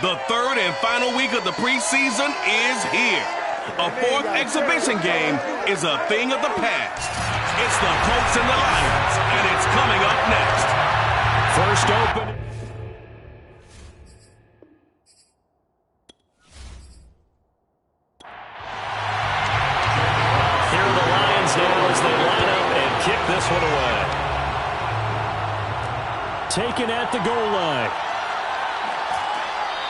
The third and final week of the preseason is here. A fourth exhibition game is a thing of the past. It's the Colts and the Lions, and it's coming up next. First open. Here are the Lions now as they line up and kick this one away. Taken at the goal line.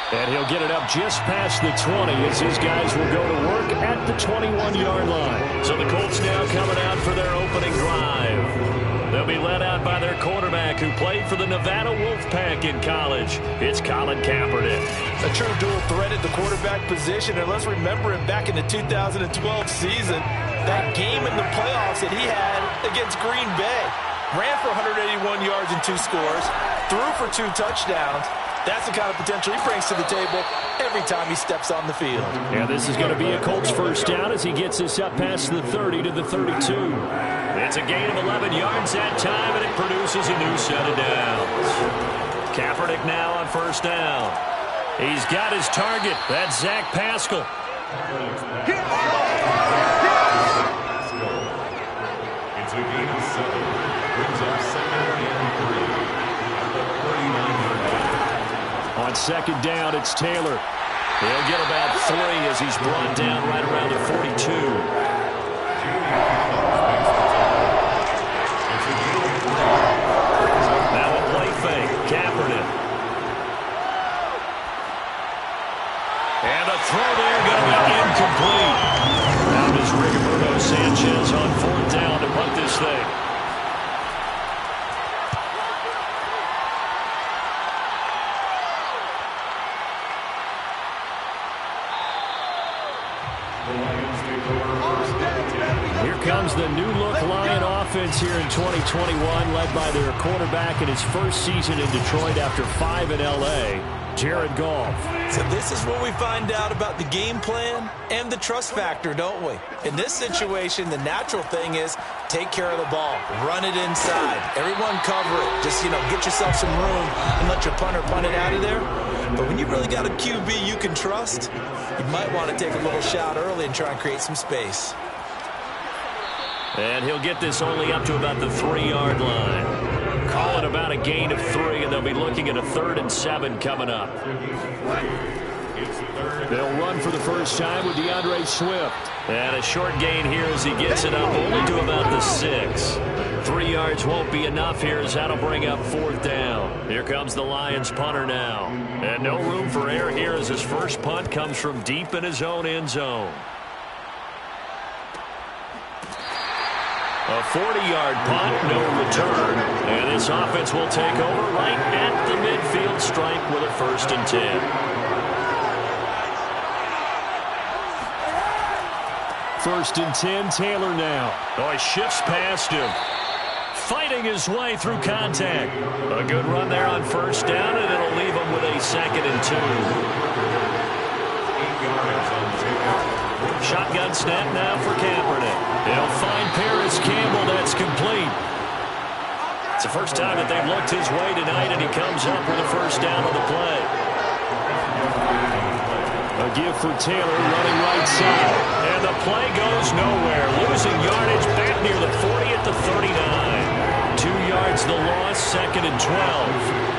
And he'll get it up just past the 20 as his guys will go to work at the 21-yard line. So the Colts now coming out for their opening drive. They'll be led out by their quarterback who played for the Nevada Wolfpack in college. It's Colin Kaepernick. A true dual threat at the quarterback position. And let's remember him back in the 2012 season. That game in the playoffs that he had against Green Bay. Ran for 181 yards and 2 scores. Threw for 2 touchdowns. That's the kind of potential he brings to the table every time he steps on the field. Yeah, this is going to be a Colts first down as he gets this up past the 30 to the 32. It's a gain of 11 yards that time, and it produces a new set of downs. Kaepernick now on first down. He's got his target. That's Zach Pascal. It's a gain of 7. Brings up second and 3. On second down, it's Taylor. He'll get about 3 as he's brought down right around the 42. Now a play fake. Kaepernick. And a throw there going to be incomplete. Now does Rigoberto Sanchez on fourth down to punt this thing. Comes the new-look Lion offense here in 2021, led by their quarterback in his first season in Detroit after 5 in L.A., Jared Goff. So this is what we find out about the game plan and the trust factor, don't we? In this situation, the natural thing is take care of the ball, run it inside, everyone cover it. Just, get yourself some room and let your punter punt it out of there. But when you really got a QB you can trust, you might want to take a little shot early and try and create some space. And he'll get this only up to about the 3-yard line. Call it about a gain of 3, and they'll be looking at a 3rd and 7 coming up. They'll run for the first time with DeAndre Swift. And a short gain here as he gets it up only to about the 6. 3 yards won't be enough here as that'll bring up 4th down. Here comes the Lions punter now. And no room for error here as his first punt comes from deep in his own end zone. A 40-yard punt, no return. And this offense will take over right at the midfield stripe with a 1st and 10. First and 10, Taylor now. Oh, he shifts past him. Fighting his way through contact. A good run there on first down, and it'll leave him with a 2nd and 2. Shotgun snap now for Kaepernick. They'll find Paris Campbell. That's complete. It's the first time that they've looked his way tonight, and he comes up with a first down on the play. A give for Taylor running right side. And the play goes nowhere. Losing yardage back near the 40 at the 39. 2 yards the loss, 2nd and 12.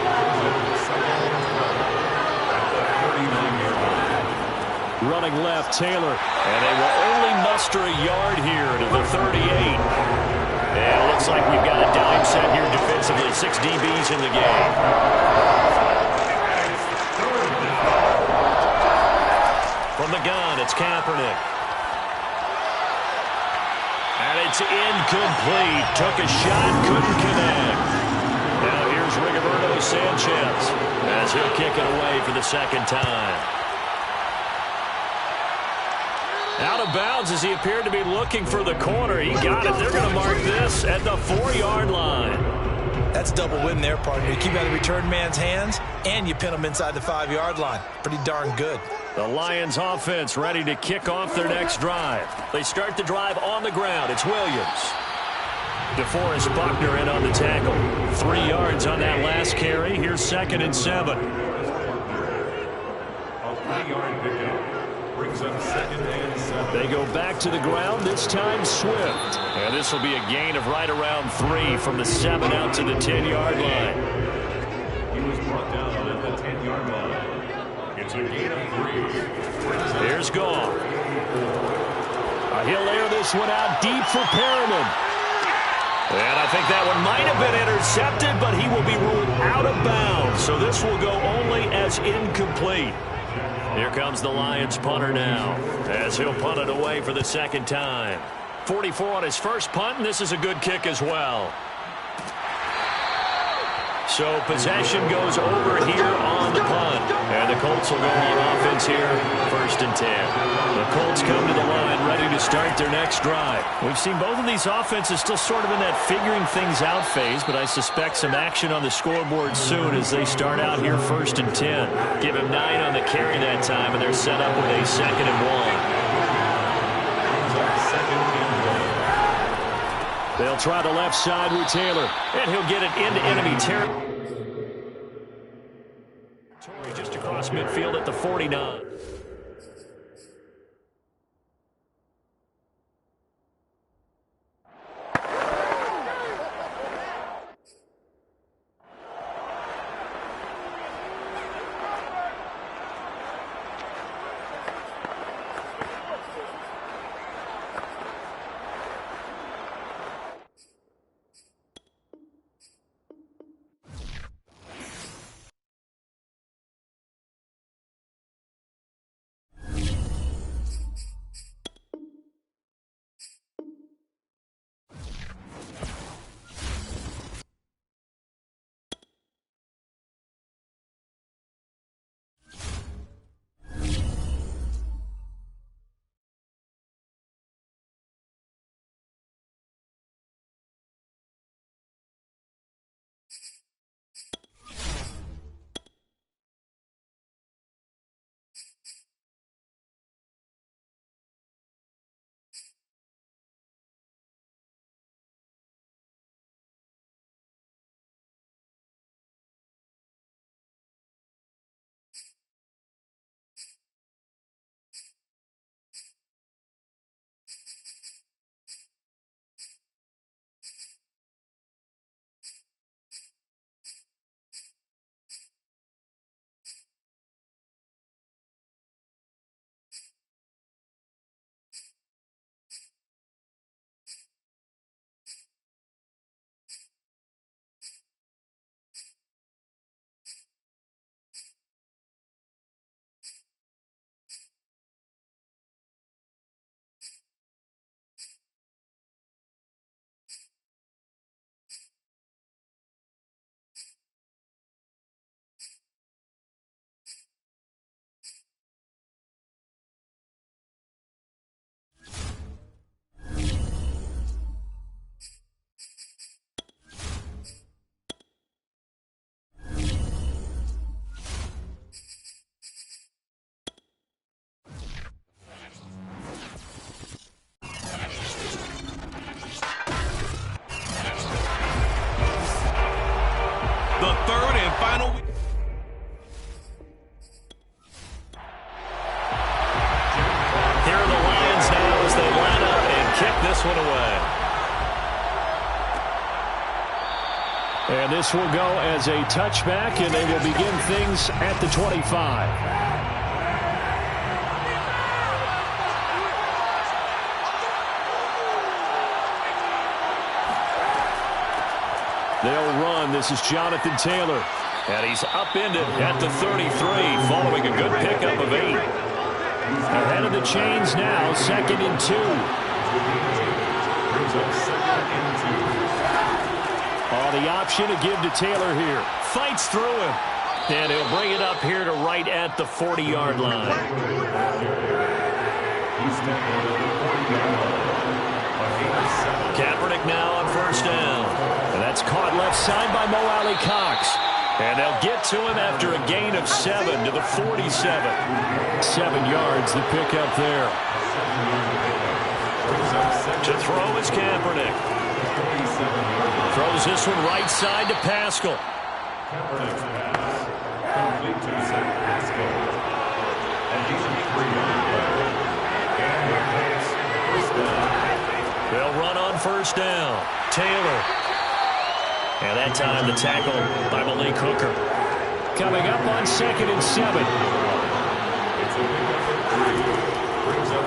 Running left, Taylor. And they will only muster a yard here to the 38. And it looks like we've got a dime set here defensively. 6 DBs in the game. From the gun, it's Kaepernick. And it's incomplete. Took a shot, couldn't connect. Now here's Rigoberto Sanchez as he'll kick it away for the 2nd time. Out of bounds as he appeared to be looking for the corner. He got it. They're going to mark this at the 4-yard line. That's double win there, partner. You keep out of the return man's hands, and you pin him inside the 5-yard line. Pretty darn good. The Lions offense ready to kick off their next drive. They start the drive on the ground. It's Williams. DeForest Buckner in on the tackle. 3 yards on that last carry. Here's 2nd and 7. 20-yard pickup. Brings up 2nd and 7. They go back to the ground, this time Swift. And this will be a gain of right around 3 from the 7 out to the 10-yard line. He was brought down at the 10-yard line. It's a gain of 3. Here's Goff. He'll air this one out deep for Perriman. And I think that one might have been intercepted, but he will be ruled out of bounds. So this will go only as incomplete. Here comes the Lions punter now, as he'll punt it away for the second time. 44 on his first punt, and this is a good kick as well. So possession goes over here on the punt. And the Colts will go on offense here, 1st and 10. The Colts come to the line ready to start their next drive. We've seen both of these offenses still sort of in that figuring things out phase, but I suspect some action on the scoreboard soon as they start out here 1st and 10. Give him 9 on the carry that time, and they're set up with a 2nd and 1. They'll try the left side with Taylor, and he'll get it into enemy territory. Just across midfield at the 49. The 3rd and final. Here are the Lions now as they line up and kick this one away. And this will go as a touchback, and they will begin things at the 25. They'll run. This is Jonathan Taylor. And he's upended at the 33 following a good pickup of 8. Ahead of the chains now, 2nd and 2. The option to give to Taylor here. Fights through him. And he'll bring it up here to right at the 40-yard line. Kaepernick now on 1st down. And that's caught left side by Mo Alley Cox. And they'll get to him after a gain of 7 to the 47. 7 yards the pickup there. To throw is Kaepernick. Throws this one right side to Pascal. They'll run on first down. Taylor. And that time the tackle by Malik Hooker. Coming up on 2nd and 7.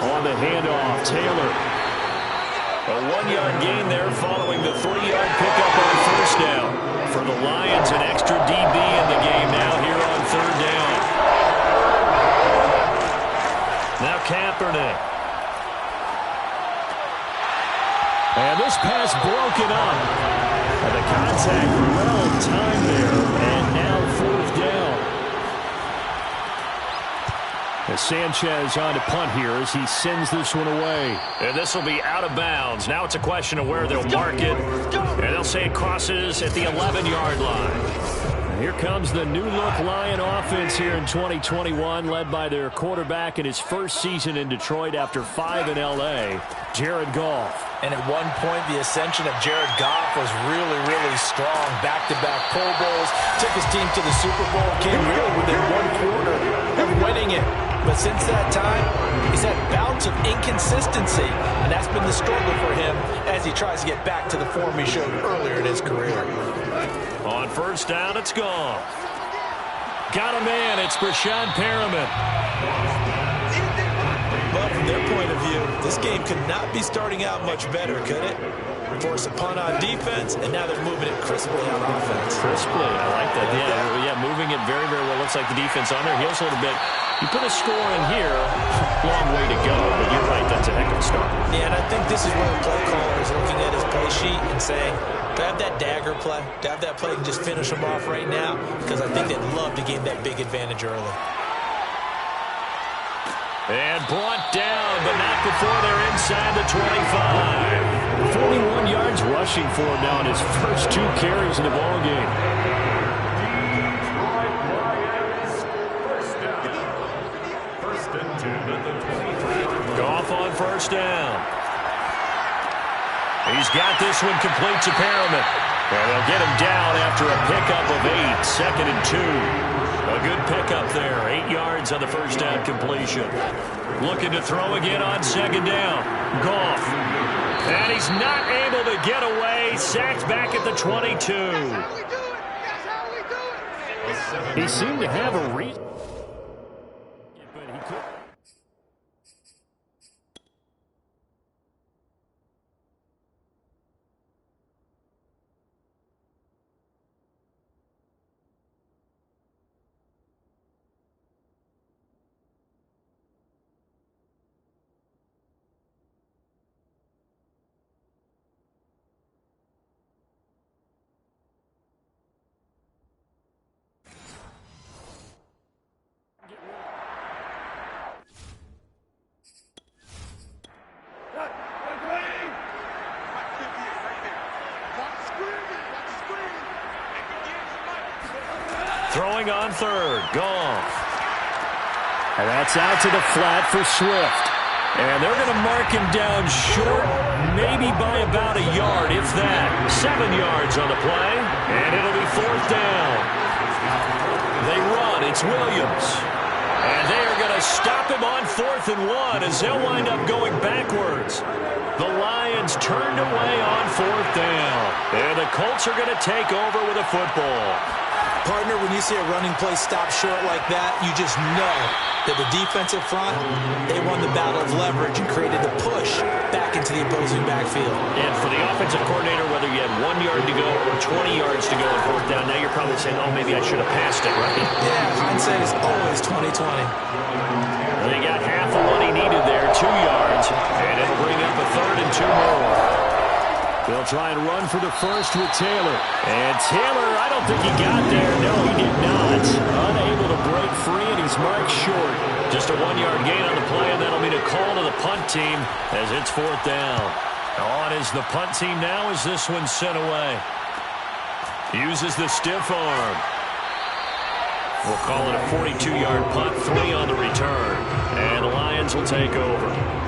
On the handoff, Taylor. A 1-yard gain there following the 3-yard pickup on first down. For the Lions, an extra DB in the game now here on 3rd down. Now Kaepernick. And this pass broken up. And the contact well timed there. And now 4th down. As Sanchez on to punt here as he sends this one away. And this will be out of bounds. Now it's a question of where they'll mark it. And they'll say it crosses at the 11-yard line. Here comes the new-look Lion offense here in 2021, led by their quarterback in his first season in Detroit after 5 in L.A., Jared Goff. And at one point, the ascension of Jared Goff was really, really strong. Back-to-back Pro Bowls, took his team to the Super Bowl, came really within 1 quarter of winning it. But since that time, he's had bouts of inconsistency, and that's been the struggle for him as he tries to get back to the form he showed earlier in his career. On first down, it's gone. Got a man, it's Brashad Perriman. Well, from their point of view, this game could not be starting out much better, could it? Force a punt on defense, and now they're moving it crisply on offense. Crisply, I like that. Yeah, moving it very, very well. Looks like the defense on their heels a little bit. You put a score in here, long way to go, but you're right, that's a heck of a start. Yeah, and I think this is where the play caller is looking at his play sheet and saying, to have that dagger play, to have that play and just finish them off right now, because I think they'd love to gain that big advantage early. And brought down, but not before they're inside the 25. 41 yards rushing for him now in his first 2 carries in the ballgame. Goff on first down. He's got this one complete to Perriman. And they'll get him down after a pickup of 8, 2nd and 2. A good pickup there, 8 yards on the first down completion. Looking to throw again on 2nd down. Goff. And he's not able to get away. Sacked back at the 22. He seemed to have a reason. But he could. Throwing on 3rd, Goff. And that's out to the flat for Swift. And they're going to mark him down short, maybe by about a yard, if that. 7 yards on the play, and it'll be 4th down. They run, it's Williams. And they are going to stop him on 4th and 1 as they'll wind up going backwards. The Lions turned away on 4th down. And the Colts are going to take over with a football. Partner, when you see a running play stop short like that, you just know that the defensive front, they won the battle of leverage and created the push back into the opposing backfield. And for the offensive coordinator, whether you had 1 yard to go or 20 yards to go on 4th down, now you're probably saying, oh, maybe I should have passed it, right? Yeah, hindsight is always 20/20. They got half of what he needed there, 2 yards, and it'll bring up a 3rd and 2 more. They'll try and run for the first with Taylor. And Taylor, I don't think he got there. No, he did not. Unable to break free, and he's marked short. Just a 1-yard gain on the play, and that'll mean a call to the punt team as it's 4th down. On is the punt team now as this one's sent away. Uses the stiff arm. We'll call it a 42-yard punt, 3 on the return. And the Lions will take over.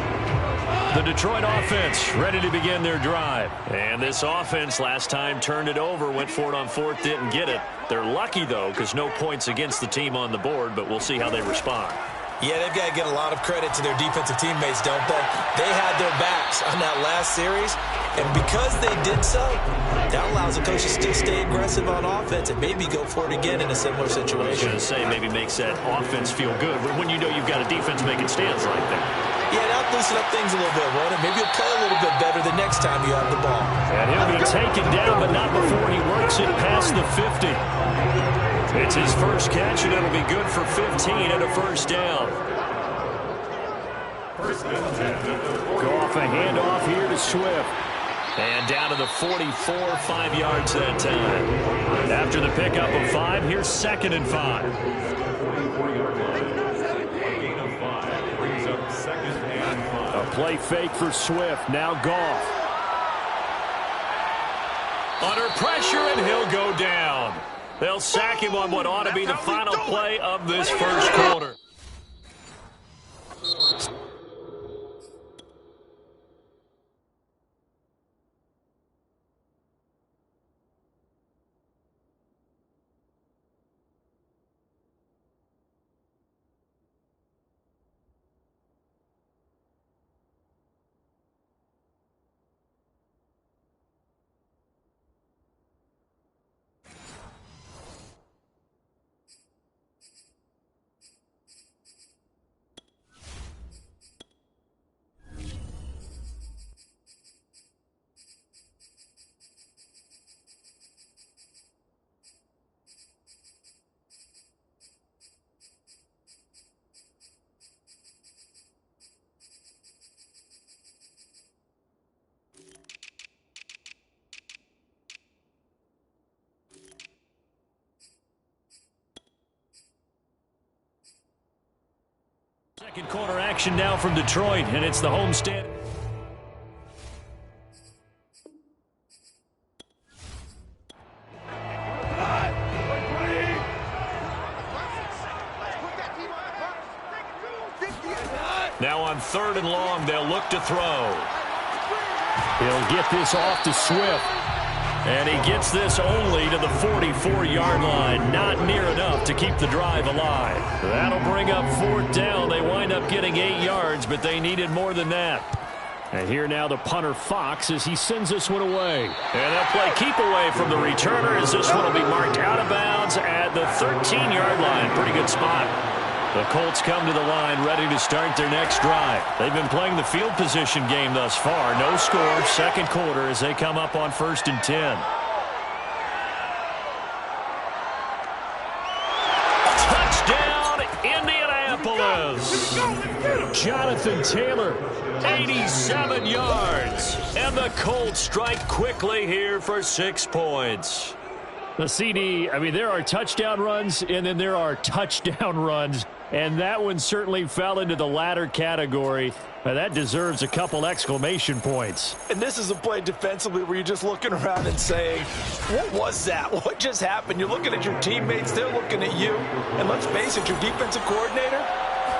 The Detroit offense ready to begin their drive. And this offense last time turned it over, went for it on 4th, didn't get it. They're lucky, though, because no points against the team on the board, but we'll see how they respond. Yeah, they've got to get a lot of credit to their defensive teammates, don't they? They had their backs on that last series, and because they did so, that allows the coach to still stay aggressive on offense and maybe go for it again in a similar situation. I was going to say maybe makes that offense feel good when you know you've got a defense making stands like that. Yeah, that'll loosen up things a little bit, won't it? Maybe you'll play a little bit better the next time you have the ball. And he'll be taken down, but not before he works it past the 50. It's his first catch, and it'll be good for 15 and a first down. Go off a handoff here to Swift. And down to the 44, 5 yards that time. After the pickup of 5, here's 2nd and 5. A play fake for Swift. Now Goff. Under pressure, and he'll go down. They'll sack him on what ought to be the final play of this first quarter. Second quarter action now from Detroit, and it's the homestand. Now on 3rd and long, they'll look to throw. He'll get this off to Swift. And he gets this only to the 44-yard line. Not near enough to keep the drive alive. That'll bring up 4th down. They wind up getting 8 yards, but they needed more than that. And here now the punter Fox as he sends this one away. And they'll play keep away from the returner as this one will be marked out of bounds at the 13-yard line. Pretty good spot. The Colts come to the line ready to start their next drive. They've been playing the field position game thus far. No score, second quarter as they come up on 1st and 10. Touchdown, Indianapolis. Jonathan Taylor, 87 yards. And the Colts strike quickly here for 6 points. The CD, I mean, there are touchdown runs, and then there are touchdown runs. And that one certainly fell into the latter category. That deserves a couple exclamation points. And this is a play defensively where you're just looking around and saying, what was that? What just happened? You're looking at your teammates. They're looking at you. And let's face it, your defensive coordinator,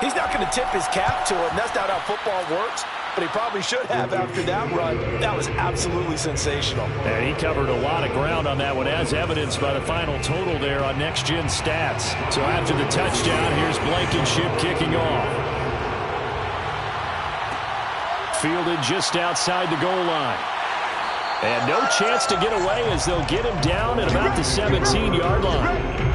he's not going to tip his cap to him. That's not how football works. But he probably should have after that run. That was absolutely sensational. And he covered a lot of ground on that one, as evidenced by the final total there on Next Gen Stats. So after the touchdown, here's Blankenship kicking off. Fielded just outside the goal line. And no chance to get away as they'll get him down at about the 17-yard line.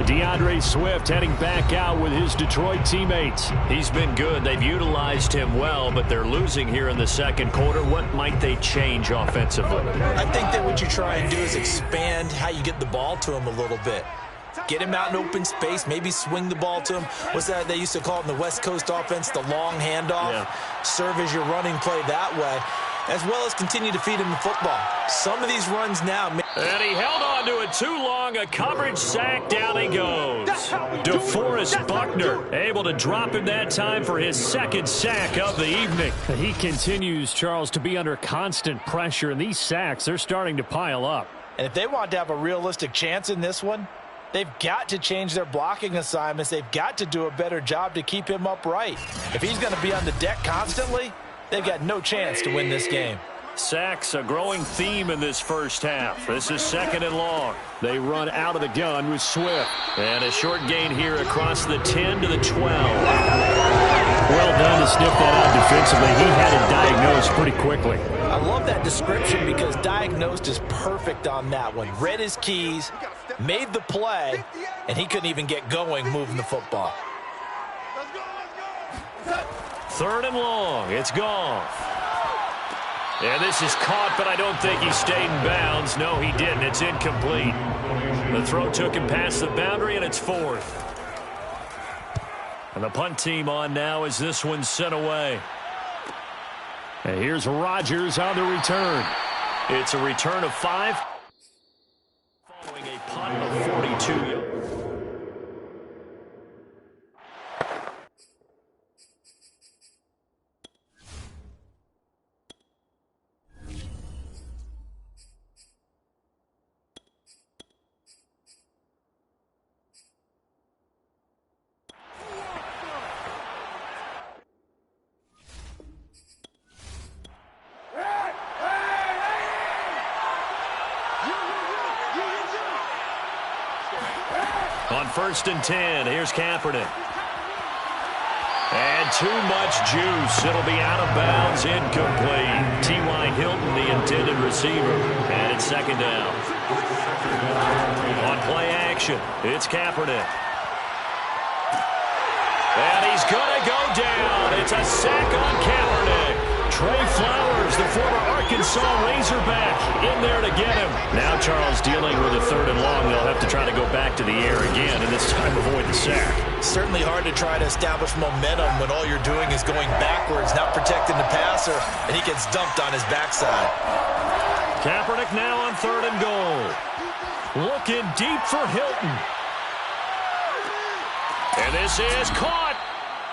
DeAndre Swift heading back out with his Detroit teammates. He's been good. They've utilized him well, but they're losing here in the second quarter. What might they change offensively? I think that what you try and do is expand how you get the ball to him a little bit. Get him out in open space, maybe swing the ball to him. What's that they used to call it in the West Coast offense, the long handoff? Yeah. Serve as your running play that way, as well as continue to feed him the football. Some of these runs now. And he held on to it too long. A coverage sack. Down he goes. DeForest Buckner able to drop him that time for his 2nd sack of the evening. He continues, Charles, to be under constant pressure. And these sacks, they're starting to pile up. And if they want to have a realistic chance in this one, they've got to change their blocking assignments. They've got to do a better job to keep him upright. If he's going to be on the deck constantly, they've got no chance to win this game. Sacks, a growing theme in this first half. This is 2nd and long. They run out of the gun with Swift. And a short gain here across the 10 to the 12. Well done to sniff that out defensively. He had it diagnosed pretty quickly. I love that description because diagnosed is perfect on that one. Read his keys, made the play, and he couldn't even get going moving the football. 3rd and long. It's gone. And this is caught, but I don't think he stayed in bounds. No, he didn't. It's incomplete. The throw took him past the boundary, and it's 4th. And the punt team on now as this one's sent away. And here's Rodgers on the return. It's a return of 5. Following a punt of 42 yards. On 1st and 10, here's Kaepernick. And too much juice. It'll be out of bounds, incomplete. T.Y. Hilton, the intended receiver. And it's 2nd down. On play action, it's Kaepernick. And he's going to go down. It's a sack on Kaepernick. Trey Flowers, the former Arkansas Razorback, in there to get him. Now Charles dealing with a 3rd and long. They'll have to try to go back to the air again, and this time avoid the sack. Certainly hard to try to establish momentum when all you're doing is going backwards, not protecting the passer, and he gets dumped on his backside. Kaepernick now on 3rd and goal. Looking deep for Hilton. And this is caught.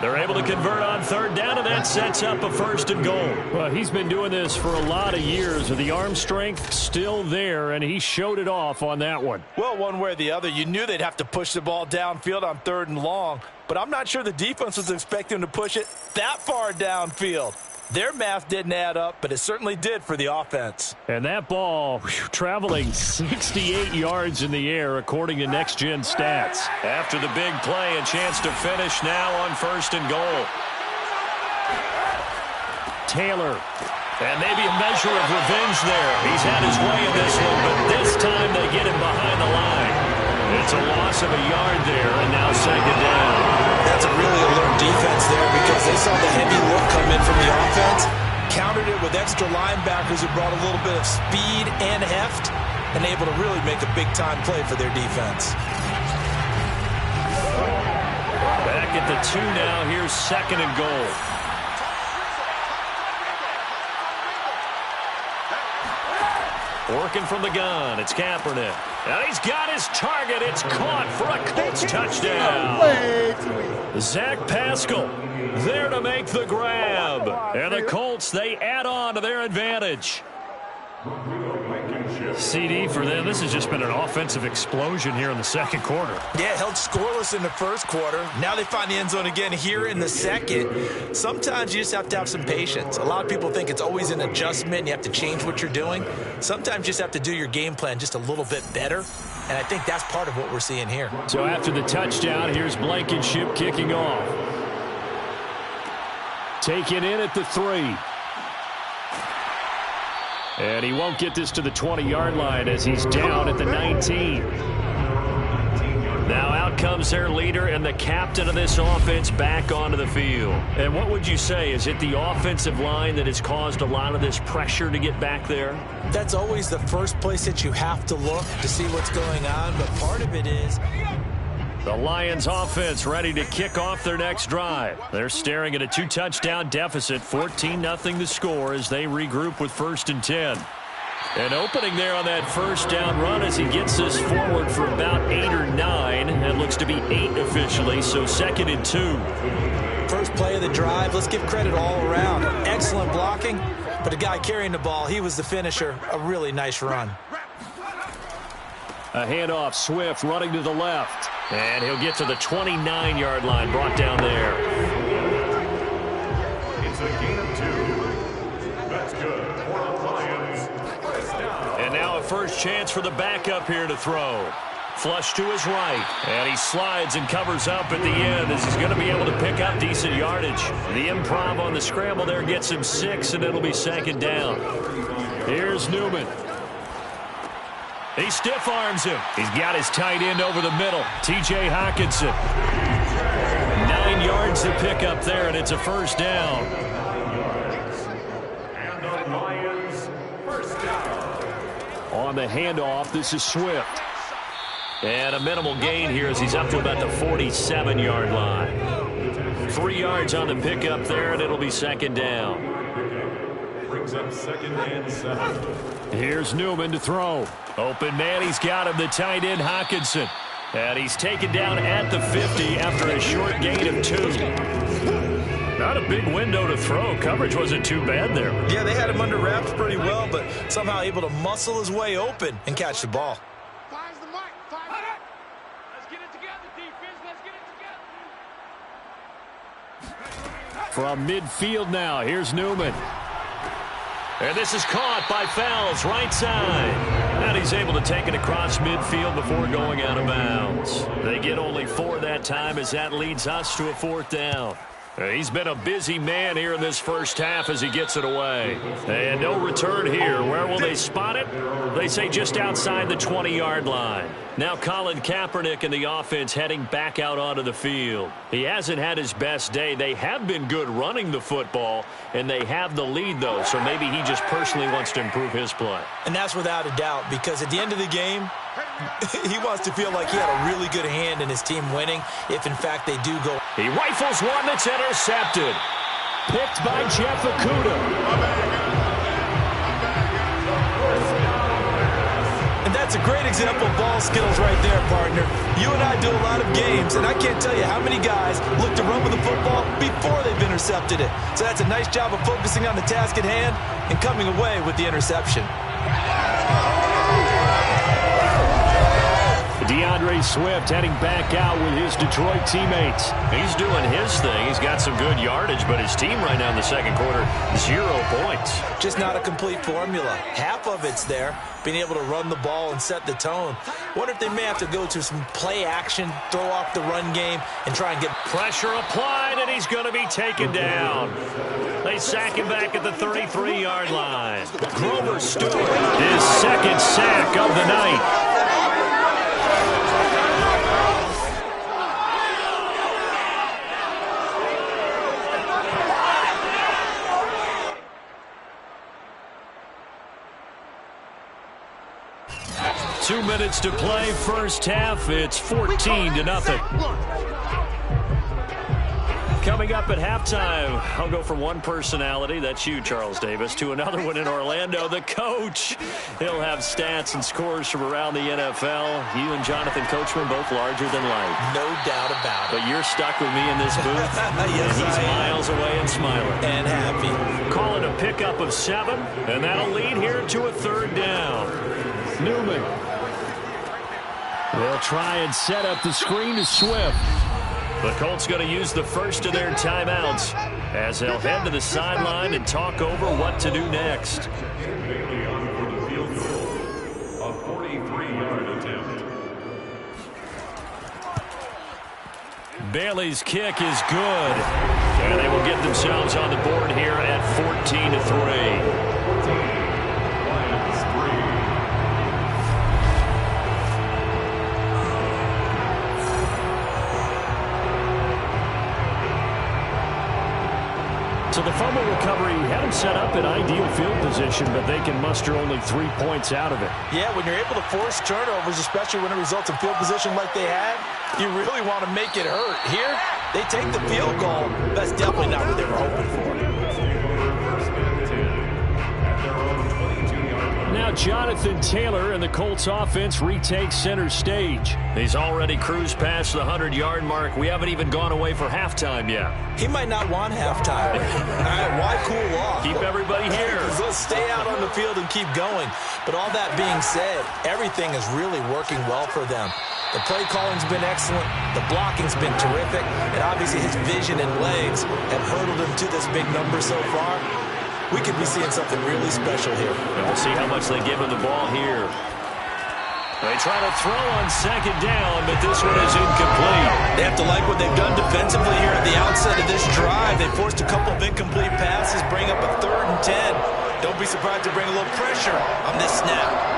They're able to convert on 3rd down, and that sets up a 1st and goal. Well, he's been doing this for a lot of years, with the arm strength still there, and he showed it off on that one. Well, one way or the other, you knew they'd have to push the ball downfield on 3rd and long, but I'm not sure the defense was expecting to push it that far downfield. Their math didn't add up, but it certainly did for the offense. And that ball traveling 68 yards in the air, according to Next Gen Stats. After the big play, a chance to finish now on 1st and goal. Taylor. And maybe a measure of revenge there. He's had his way in this one, but this time they get him behind the line. It's a loss of a yard there, and now 2nd down. That's a really alert defense there because they saw the heavy look come in from the offense, countered it with extra linebackers who brought a little bit of speed and heft, and able to really make a big-time play for their defense. Back at the 2 now. Here's 2nd and goal. Working from the gun, it's Kaepernick. And he's got his target. It's caught for a Colts touchdown. Zach Pascal there to make the grab. And the Colts, they add on to their advantage. CD for them. This has just been an offensive explosion here in the 2nd quarter. Yeah, held scoreless in the 1st quarter. Now they find the end zone again here in the 2nd. Sometimes you just have to have some patience. A lot of people think it's always an adjustment and you have to change what you're doing. Sometimes you just have to do your game plan just a little bit better. And I think that's part of what we're seeing here. So after the touchdown, here's Blankenship kicking off. Taken in at the 3. And he won't get this to the 20-yard line as he's down at the 19. Now out comes their leader and the captain of this offense back onto the field. And what would you say? Is it the offensive line that has caused a lot of this pressure to get back there? That's always the first place that you have to look to see what's going on, but part of it is the Lions offense ready to kick off their next drive. They're staring at a 2-touchdown deficit, 14-0 the score as they regroup with 1st and 10. And opening there on that 1st down run as he gets this forward for about 8 or 9. That looks to be 8 officially, so 2nd and 2. First play of the drive, let's give credit all around. Excellent blocking, but the guy carrying the ball, he was the finisher. A really nice run. A handoff, Swift running to the left. And he'll get to the 29-yard line, brought down there. It's a gain of 2. That's good. 4 on play. first chance for the backup here to throw. Flush to his right, and he slides and covers up at the end as he's going to be able to pick up decent yardage. The improv on the scramble there gets him 6, and it'll be second down. Here's Newman. He stiff arms him. He's got his tight end over the middle, T.J. Hockenson. 9 yards to pick up there, and it's a first down. And the Lions first down. On the handoff, this is Swift. And a minimal gain here as he's up to about the 47-yard line. 3 yards on the pickup there, and it'll be second down. Brings up 2nd and 7. Here's Newman to throw. Open man, he's got him, the tight end Hockenson. And he's taken down at the 50 after a short gain of 2. Not a big window to throw. Coverage wasn't too bad there. Yeah, they had him under wraps pretty well, but somehow able to muscle his way open and catch the ball. From midfield now, here's Newman. And this is caught by Fells, right side. And he's able to take it across midfield before going out of bounds. They get only 4 that time as that leads us to a 4th down. He's been a busy man here in this first half as he gets it away. And no return here. Where will they spot it? They say just outside the 20-yard line. Now Colin Kaepernick and the offense heading back out onto the field. He hasn't had his best day. They have been good running the football, and they have the lead, though, so maybe he just personally wants to improve his play. And that's without a doubt, because at the end of the game, he wants to feel like he had a really good hand in his team winning if, in fact, they do go. He rifles one that's intercepted. Picked by Jeff Okudah. And that's a great example of ball skills right there, partner. You and I do a lot of games, and I can't tell you how many guys look to run with the football before they've intercepted it. So that's a nice job of focusing on the task at hand and coming away with the interception. DeAndre Swift heading back out with his Detroit teammates. He's doing his thing. He's got some good yardage, but his team right now in the second quarter, 0 points. Just not a complete formula. Half of it's there, being able to run the ball and set the tone. Wonder if they may have to go to some play action, throw off the run game, and try and get pressure applied, and he's going to be taken down. They sack him back at the 33-yard line. Grover Stewart, his second sack of the night. Two minutes to play, first half. It's 14-0. Coming up at halftime, I'll go from one personality, that's you, Charles Davis, to another one in Orlando, the coach. He'll have stats and scores from around the NFL. You and Jonathan Coachman both larger than life. No doubt about it. But you're stuck with me in this booth. Yes, and he's miles away and smiling. And happy. Call it a pickup of 7, and that'll lead here to a 3rd down. Newman. They'll try and set up the screen to Swift. The Colts going to use the first of their timeouts as they'll head to the sideline and talk over what to do next. Bailey on for the field goal. A 43-yard attempt. Bailey's kick is good. And they will get themselves on the board here at 14-3. So the fumble recovery had them set up in ideal field position, but they can muster only 3 points out of it. Yeah, when you're able to force turnovers, especially when it results in field position like they had, you really want to make it hurt. Here, they take the field goal. That's definitely not what they were hoping for. Now Jonathan Taylor and the Colts offense retakes center stage. He's already cruised past the 100-yard mark. We haven't even gone away for halftime yet. He might not want halftime. All right, why cool off? Keep everybody here. Let's stay out on the field and keep going. But all that being said, everything is really working well for them. The play calling's been excellent. The blocking's been terrific. And obviously his vision and legs have hurdled him to this big number so far. we could be seeing something really special here. And we'll see how much they give him the ball here. They try to throw on second down, but this one is incomplete. They have to like what they've done defensively here at the outset of this drive. They forced a couple of incomplete passes, bring up a 3rd and 10. Don't be surprised to bring a little pressure on this snap.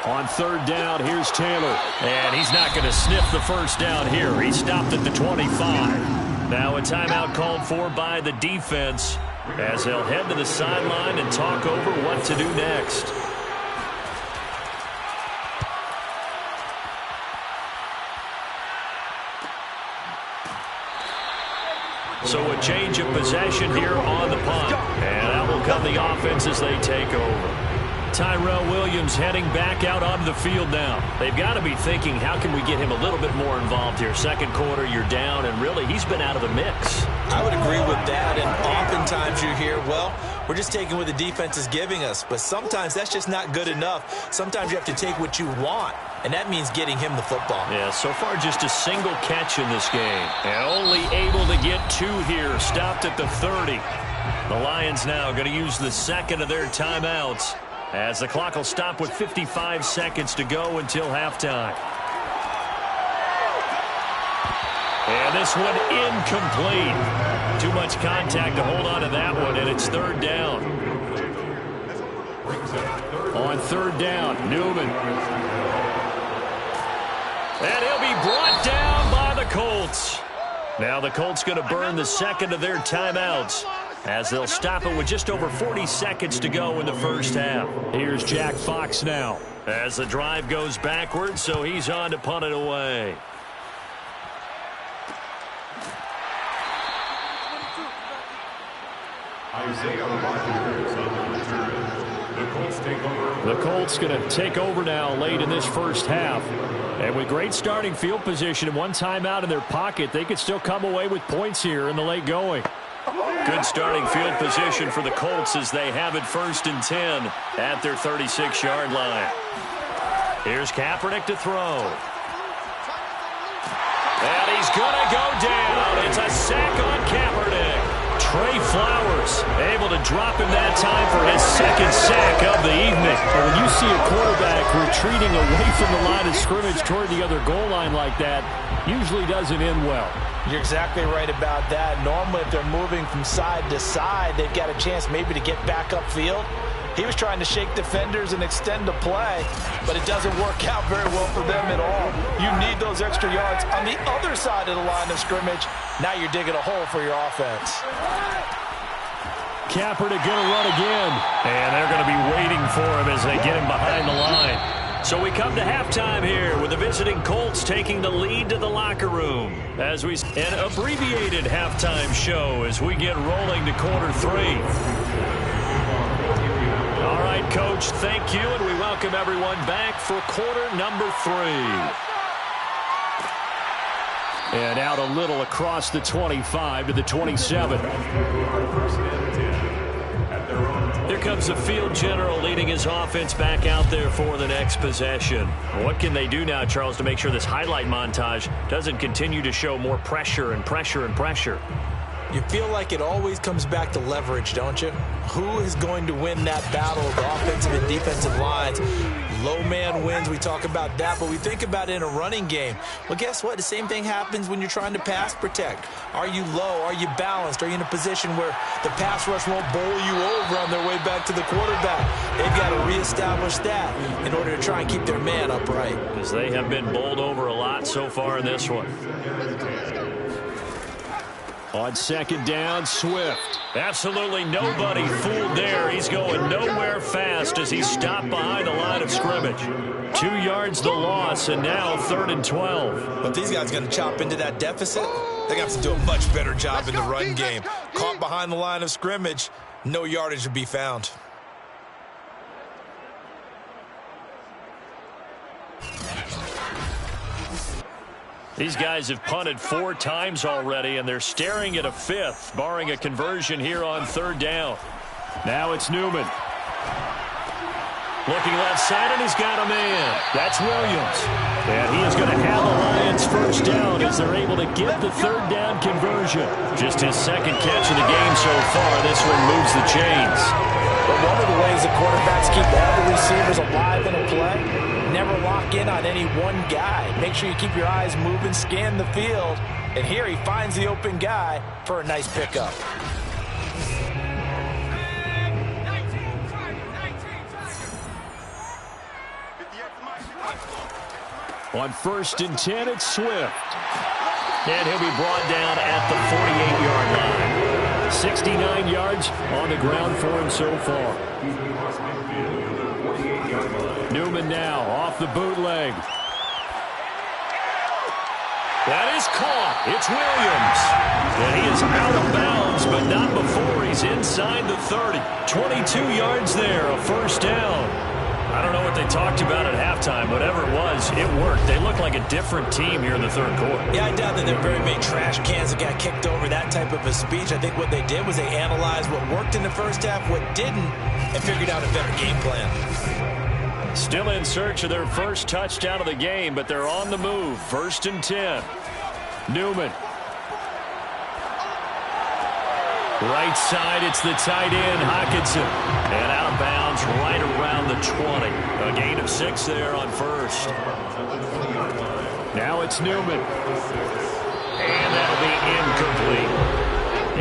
On 3rd down, here's Taylor. And he's not going to sniff the first down here. He stopped at the 25. Now a timeout called for by the defense as they'll head to the sideline and talk over what to do next. So a change of possession here on the punt. And that will come the offense as they take over. Tyrell Williams heading back out onto the field now. They've got to be thinking, how can we get him a little bit more involved here? Second quarter, you're down, and really, he's been out of the mix. I would agree with that, and oftentimes you hear, well, we're just taking what the defense is giving us. But sometimes that's just not good enough. Sometimes you have to take what you want, and that means getting him the football. Yeah, so far just a single catch in this game. And only able to get 2 here, stopped at the 30. The Lions now going to use the second of their timeouts, as the clock will stop with 55 seconds to go until halftime. And this one incomplete. Too much contact to hold on to that one, and it's 3rd down. On 3rd down, Newman. And he'll be brought down by the Colts. Now the Colts going to burn the second of their timeouts, as they'll stop it with just over 40 seconds to go in the first half. Here's Jack Fox now. As the drive goes backwards, so he's on to punt it away. The Colts going to take over now late in this first half. And with great starting field position and one timeout in their pocket, they could still come away with points here in the late going. Good starting field position for the Colts as they have it 1st and 10 at their 36-yard line. Here's Kaepernick to throw. And he's going to go down. It's a sack on Kaepernick. Trey Flowers able to drop him that time for his 2nd sack of the evening. And when you see a quarterback retreating away from the line of scrimmage toward the other goal line like that, usually doesn't end well. You're exactly right about that. Normally, if they're moving from side to side, they've got a chance maybe to get back upfield. He was trying to shake defenders and extend the play, but it doesn't work out very well for them at all. You need those extra yards on the other side of the line of scrimmage. Now you're digging a hole for your offense. Kaepernick going to run again. And they're going to be waiting for him as they get him behind the line. So we come to halftime here with the visiting Colts taking the lead to the locker room. As we an abbreviated halftime show as we get rolling to quarter 3. All right, Coach, thank you, and we welcome everyone back for quarter number 3. And out a little across the 25 to the 27. Here comes the field general leading his offense back out there for the next possession. What can they do now, Charles, to make sure this highlight montage doesn't continue to show more pressure and pressure and pressure? You feel like it always comes back to leverage, don't you? Who is going to win that battle of the offensive and defensive lines? Low man wins. We talk about that, but we think about it in a running game. Well, guess what? The same thing happens when you're trying to pass protect. Are you low? Are you balanced? Are you in a position where the pass rush won't bowl you over on their way back to the quarterback? They've got to reestablish that in order to try and keep their man upright. Because they have been bowled over a lot so far in this one. On 2nd down, Swift. Absolutely nobody fooled there. He's going nowhere fast as he stopped behind the line of scrimmage. 2 yards the loss, and now 3rd and 12. But these guys going to chop into that deficit? They're going to have to do a much better job in the run game. Caught behind the line of scrimmage, no yardage to be found. These guys have punted 4 times already, and they're staring at a 5th, barring a conversion here on 3rd down. Now it's Newman. Looking left side, and he's got a man. That's Williams. And he is going to have the Lions first down as they're able to get the third down conversion. Just his second catch of the game so far. This one moves the chains. But one of the ways the quarterbacks keep all the receivers alive in a play, never lock in on any one guy. Make sure you keep your eyes moving, scan the field. And here he finds the open guy for a nice pickup. On 1st and 10, it's Swift. And he'll be brought down at the 48-yard line. 69 yards on the ground for him so far. Newman now off the bootleg. That is caught. It's Williams. And he is out of bounds, but not before he's inside the 30. 22 yards there, a first down. I don't know what they talked about at halftime. Whatever it was, it worked. They look like a different team here in the third quarter. Yeah, I doubt that there are very many trash cans that got kicked over, that type of a speech. I think what they did was they analyzed what worked in the first half, what didn't, and figured out a better game plan. Still in search of their first touchdown of the game, but they're on the move. 1st and 10. Newman. Right side, it's the tight end, Hockenson. And out of bounds right around the 20. A gain of 6 there on 1st. Now it's Newman. And that'll be incomplete.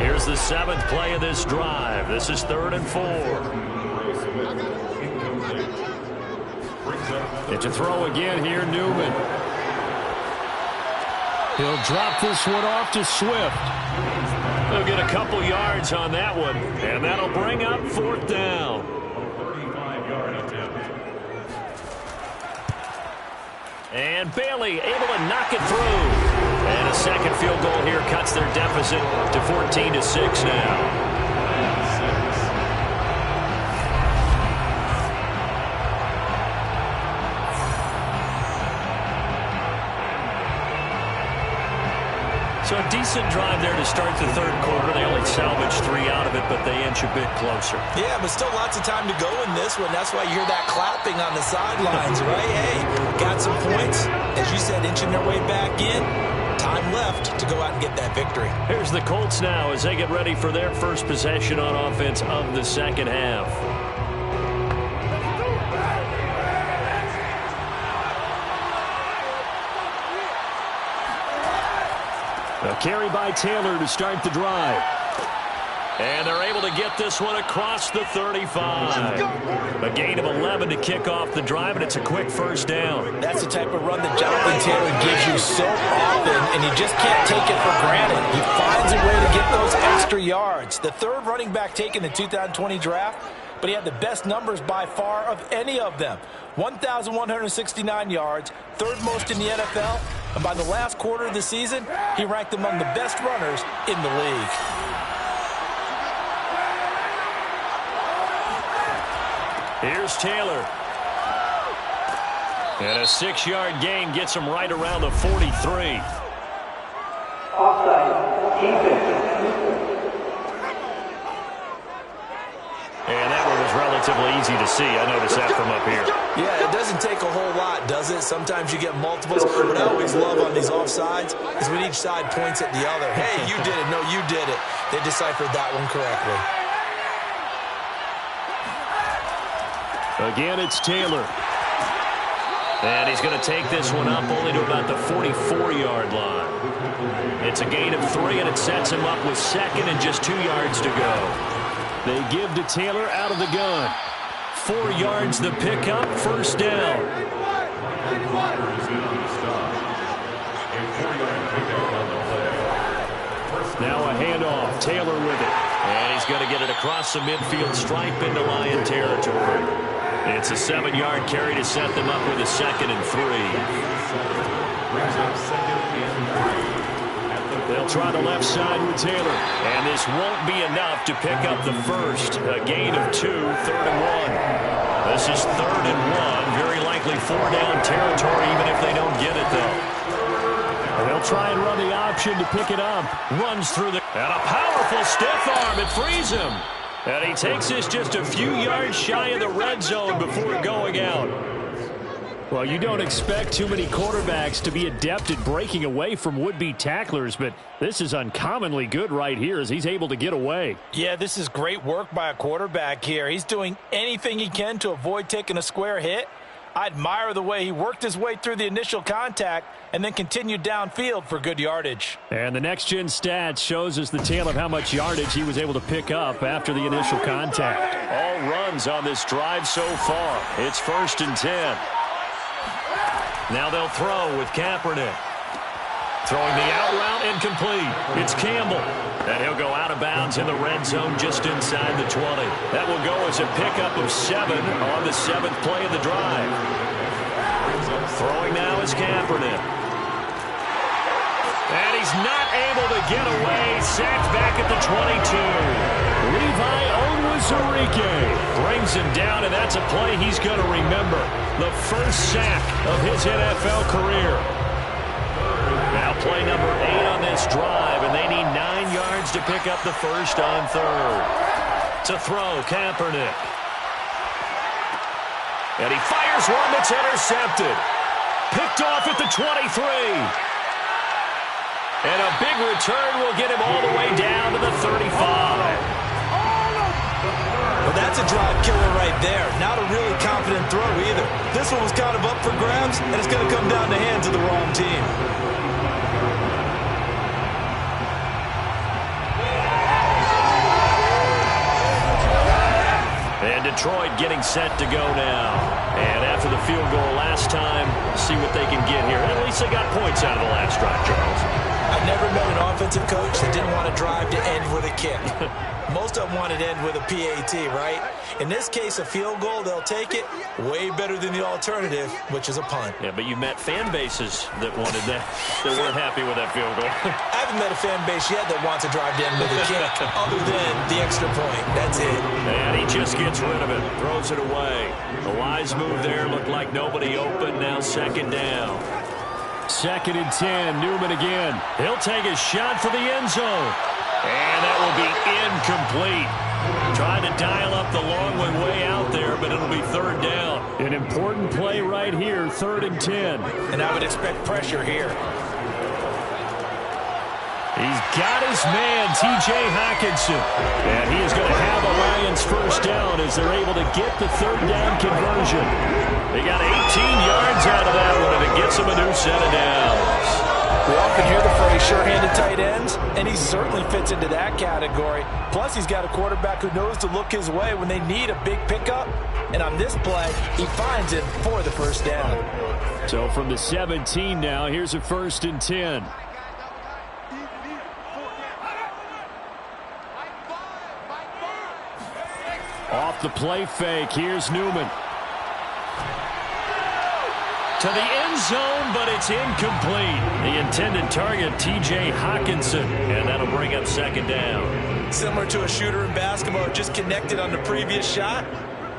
Here's the 7th play of this drive. This is 3rd and 4. It's a throw again here, Newman. He'll drop this one off to Swift. They'll get a couple yards on that one, and that'll bring up 4th down. And Bailey able to knock it through. And a second field goal here cuts their deficit to 14-6 now. So a decent drive there to start the third quarter. They only salvaged 3 out of it, but they inch a bit closer. Yeah, but still lots of time to go in this one. That's why you hear that clapping on the sidelines, right? Hey, got some points. As you said, inching their way back in. Time left to go out and get that victory. Here's the Colts now as they get ready for their first possession on offense of the second half. A carry by Taylor to start the drive. And they're able to get this one across the 35. A gain of 11 to kick off the drive, and it's a quick first down. That's the type of run that Jonathan Taylor gives you so often, and you just can't take it for granted. He finds a way to get those extra yards. The 3rd running back taken in the 2020 draft, but he had the best numbers by far of any of them. 1,169 yards, 3rd most in the NFL, and by the last quarter of the season, he ranked among the best runners in the league. Here's Taylor. And a 6-yard gain gets him right around the 43. Offside, defense. And that one was relatively easy to see. I noticed that from up here. Yeah, it doesn't take a whole lot, does it? Sometimes you get multiples. What I always love on these offsides is when each side points at the other. Hey, you did it. No, you did it. They deciphered that one correctly. Again, it's Taylor. And he's going to take this one up only to about the 44-yard line. It's a gain of 3, and it sets him up with 2nd and just 2 yards to go. They give to Taylor out of the gun. 4 yards the pickup, first down. Now a handoff, Taylor with it. And he's going to get it across the midfield stripe into Lion territory. It's a 7-yard carry to set them up with a 2nd and 3. They'll try the left side with Taylor. And this won't be enough to pick up the first. A gain of 2, 3rd and 1. This is 3rd and 1. Very likely 4-down territory, even if they don't get it, though. And they'll try and run the option to pick it up. Runs through the... And a powerful stiff arm. It frees him. And he takes this just a few yards shy of the red zone before going out. Well, you don't expect too many quarterbacks to be adept at breaking away from would-be tacklers, but this is uncommonly good right here as he's able to get away. Yeah, this is great work by a quarterback here. He's doing anything he can to avoid taking a square hit. I admire the way he worked his way through the initial contact and then continued downfield for good yardage. And the next-gen stats shows us the tale of how much yardage he was able to pick up after the initial contact. All runs on this drive so far. It's 1st and 10. Now they'll throw with Kaepernick. Throwing the out route incomplete. It's Campbell. And he'll go out of bounds in the red zone just inside the 20. That will go as a pickup of 7 on the 7th play of the drive. Throwing now is Kaepernick. And he's not able to get away. Sacked back at the 22. Levi Onwuzurike brings him down, and that's a play he's going to remember. The first sack of his NFL career. Now play number 8 on this drive, and they need 9 yards to pick up the first on 3rd. To throw, Kaepernick. And he fires one that's intercepted. Picked off at the 23. And a big return will get him all the way down to the 35. Well, that's a drive killer right there. Not a really confident throw either. This one was kind of up for grabs, and it's going to come down the hands of the wrong team. And Detroit getting set to go now. And after the field goal last time, see what they can get here. At least they got points out of the last drive, Charles. I've never met an offensive coach that didn't want to drive to end with a kick. Most of them wanted to end with a PAT, right? In this case, a field goal, they'll take it. Way better than the alternative, which is a punt. Yeah, but you met fan bases that wanted that, that weren't happy with that field goal. I haven't met a fan base yet that wants to drive to end with a kick, other than the extra point. That's it. And he just gets rid of it, throws it away. A wise move there, looked like nobody open. Now 2nd down. 2nd and 10, Newman again. He'll take a shot for the end zone. And that will be incomplete. Trying to dial up the long one way out there, but it'll be 3rd down. An important play right here, 3rd and 10. And I would expect pressure here. He's got his man, T.J. Hockenson. And he is going to have a Lions first down as they're able to get the 3rd down conversion. They got 18 yards out of that one, and it gets them a new set of downs. We often hear the phrase sure-handed tight ends, and he certainly fits into that category. Plus, he's got a quarterback who knows to look his way when they need a big pickup. And on this play, he finds it for the first down. So from the 17 now, here's a 1st and 10. Off the play fake, here's Newman. To the end zone, but it's incomplete. The intended target, T.J. Hockenson, and that'll bring up 2nd down. Similar to a shooter in basketball, just connected on the previous shot.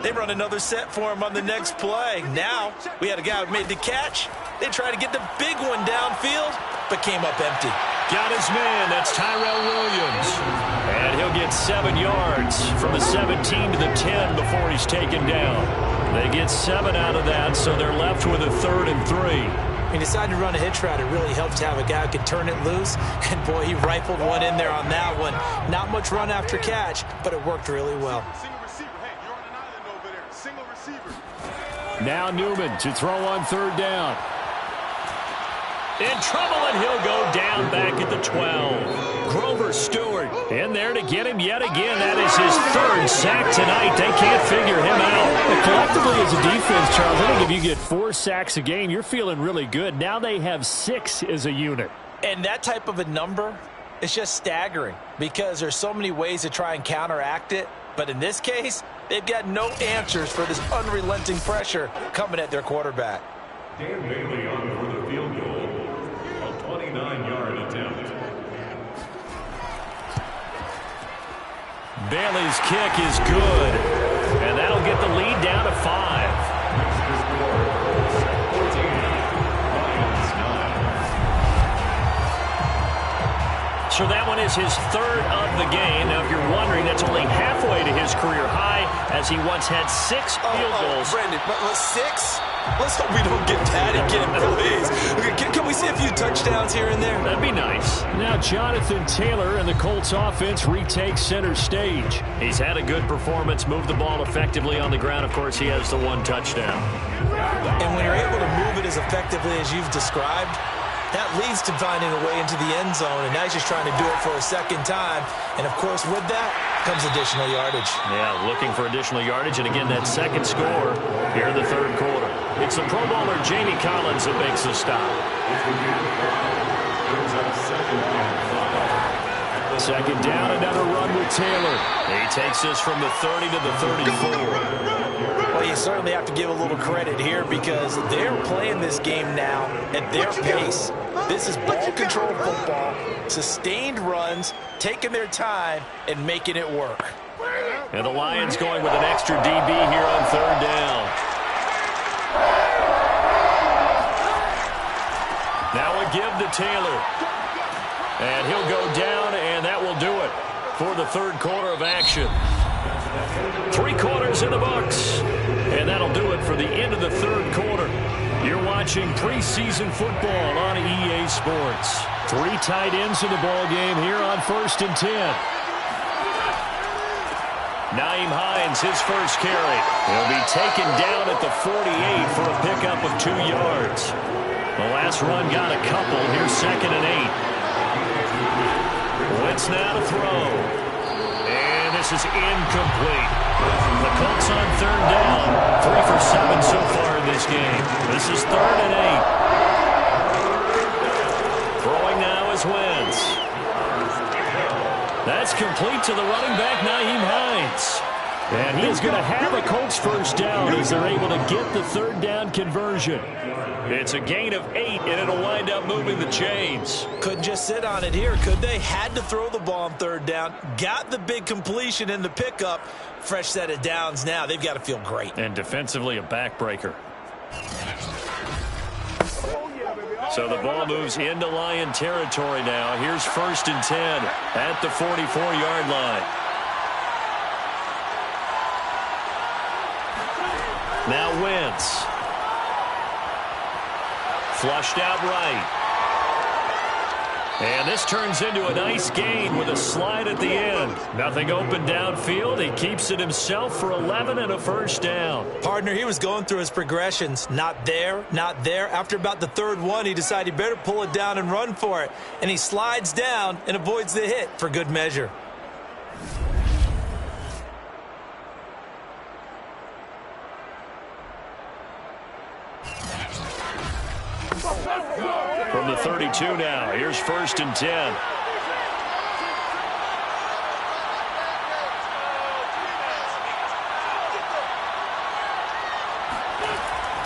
They run another set for him on the next play. Now, we had a guy who made the catch. They tried to get the big one downfield, but came up empty. Got his man. That's Tyrell Williams. And he'll get 7 yards from the 17 to the 10 before he's taken down. They get 7 out of that, so they're left with a 3rd and 3. He decided to run a hitch route. It really helped to have a guy who could turn it loose. And, boy, he rifled one in there on that one. Not much run after catch, but it worked really well. Now Newman to throw on 3rd down. In trouble, and he'll go down back at the 12. Grover Stewart in there to get him yet again. That is his 3rd sack tonight. They can't figure him out. Well, collectively as a defense, Charles, I think if you get 4 sacks a game, you're feeling really good. Now they have 6 as a unit. And that type of a number is just staggering because there's so many ways to try and counteract it. But in this case, they've got no answers for this unrelenting pressure coming at their quarterback. Dan Bailey on for the field goal. A 29-yard attempt. Bailey's kick is good. And that'll get the lead down to 5. So that one is his 3rd of the game. Now, if you're wondering, that's only halfway to his career high, as he once had 6 field goals. Brendan, but was 6? Let's hope we don't get that again, please. Can we see a few touchdowns here and there? That'd be nice. Now Jonathan Taylor and the Colts offense retakes center stage. He's had a good performance, moved the ball effectively on the ground. Of course, he has the one touchdown. And when you're able to move it as effectively as you've described, that leads to finding a way into the end zone, and now he's just trying to do it for a second time. And, of course, with that comes additional yardage. Yeah, looking for additional yardage, and again, that second score here in the third quarter. It's the Pro Bowler Jamie Collins that makes the stop. Second down, another run with Taylor. He takes this from the 30 to the 34. Well, you certainly have to give a little credit here because they're playing this game now at their pace. This is ball control football, sustained runs, taking their time, and making it work. And the Lions going with an extra DB here on third down. Now a give to Taylor. And he'll go down, and that will do it for the third quarter of action. 3 quarters in the books. And that'll do it for the end of the third quarter. You're watching preseason football on EA Sports. 3 tight ends in the ball game here on 1st and 10. Nyheim Hines, his first carry. He'll be taken down at the 48 for a pickup of 2 yards. The last run got a couple. Here's 2nd and 8. Wentz now to throw. And this is incomplete. The Colts on third down. 3 for 7 so far in this game. This is 3rd and 8. Throwing now is Wentz. That's complete to the running back, Nyheim Hines. And he is going to have a Colts first down as they're able to get the third down conversion. It's a gain of 8, and it'll wind up moving the chains. Couldn't just sit on it here, could they? Had to throw the ball on third down. Got the big completion in the pickup. Fresh set of downs now. They've got to feel great. And defensively, a backbreaker. So the ball moves into Lion territory now. Here's 1st and 10 at the 44-yard line. Now Wentz. Flushed out right. And this turns into a nice gain with a slide at the end. Nothing open downfield. He keeps it himself for 11 and a first down. Partner, he was going through his progressions. Not there, not there. After about the 3rd one, he decided he better pull it down and run for it. And he slides down and avoids the hit for good measure. From the 32 now, here's 1st and 10.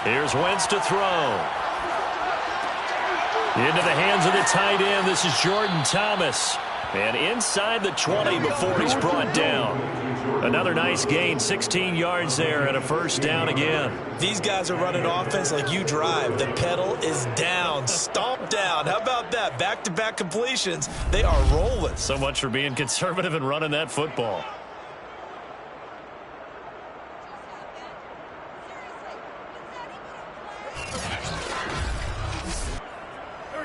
Here's Wentz to throw. Into the hands of the tight end. This is Jordan Thomas. And inside the 20 before he's brought down. Another nice gain, 16 yards there and a first down again. These guys are running offense like you drive. The pedal is down, stomp down. How about that? Back-to-back completions. They are rolling. So much for being conservative and running that football.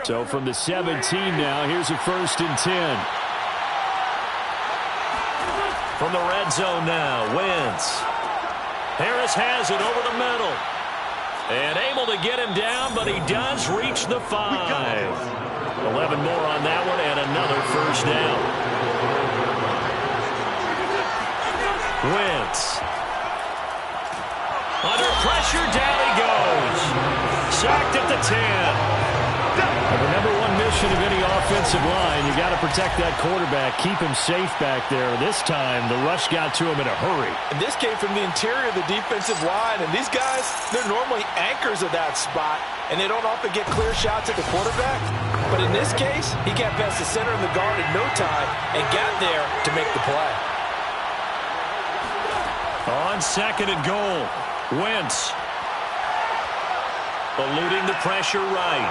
So from the 17 now, here's a 1st and 10. From the red zone now, Wentz. Harris has it over the middle. And able to get him down, but he does reach the 5. 11 more on that one, and another first down. Wentz. Under pressure, down he goes. Sacked at the 10. The number one mission of any offensive line, you got to protect that quarterback, keep him safe back there. This time, the rush got to him in a hurry. And this came from the interior of the defensive line, and these guys, they're normally anchors of that spot, and they don't often get clear shots at the quarterback. But in this case, he got past the center of the guard in no time and got there to make the play. On 2nd and goal, Wentz. Eluding the pressure right.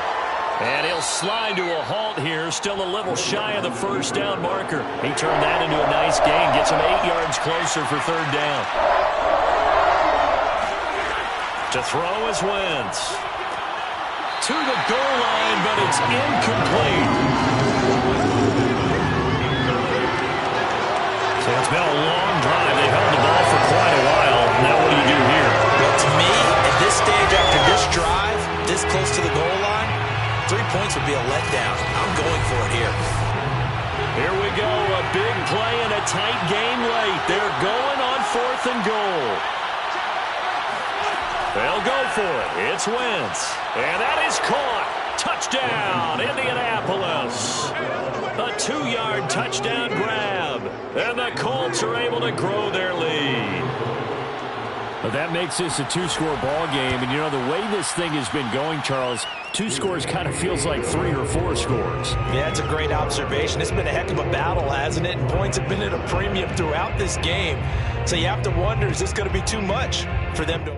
And he'll slide to a halt here, still a little shy of the first down marker. He turned that into a nice gain, gets him 8 yards closer for third down. To throw is Wentz. To the goal line, but it's incomplete. So it's been a long drive. They held the ball for quite a while. Now what do you do here? Well, to me, at this stage after this drive, this close to the goal line, 3 points would be a letdown. I'm going for it here. Here we go. A big play and a tight game late. They're going on 4th and goal. They'll go for it. It's Wentz. And that is caught. Touchdown, Indianapolis. A 2-yard touchdown grab. And the Colts are able to grow their lead. But that makes this a 2-score ball game. And, you know, the way this thing has been going, Charles, 2 scores kind of feels like 3 or 4 scores. Yeah, it's a great observation. It's been a heck of a battle, hasn't it? And points have been at a premium throughout this game. So you have to wonder, is this going to be too much for them to...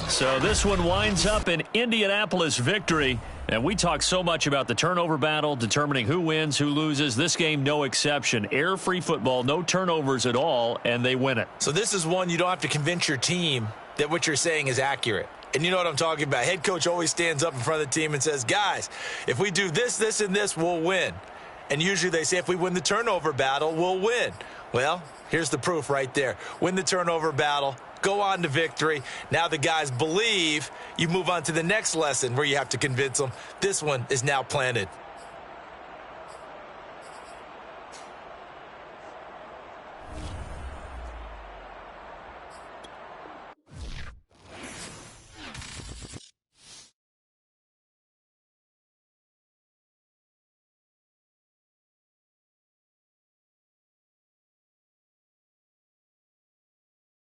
So this one winds up an Indianapolis victory. And we talk so much about the turnover battle, determining who wins, who loses. This game, no exception. Air-free football, no turnovers at all, and they win it. So this is one you don't have to convince your team that what you're saying is accurate. And you know what I'm talking about. Head coach always stands up in front of the team and says, guys, if we do this, this, and this, we'll win. And usually they say if we win the turnover battle, we'll win. Well, here's the proof right there. Win the turnover battle. Go on to victory. Now the guys believe. You move on to the next lesson where you have to convince them. This one is now planted.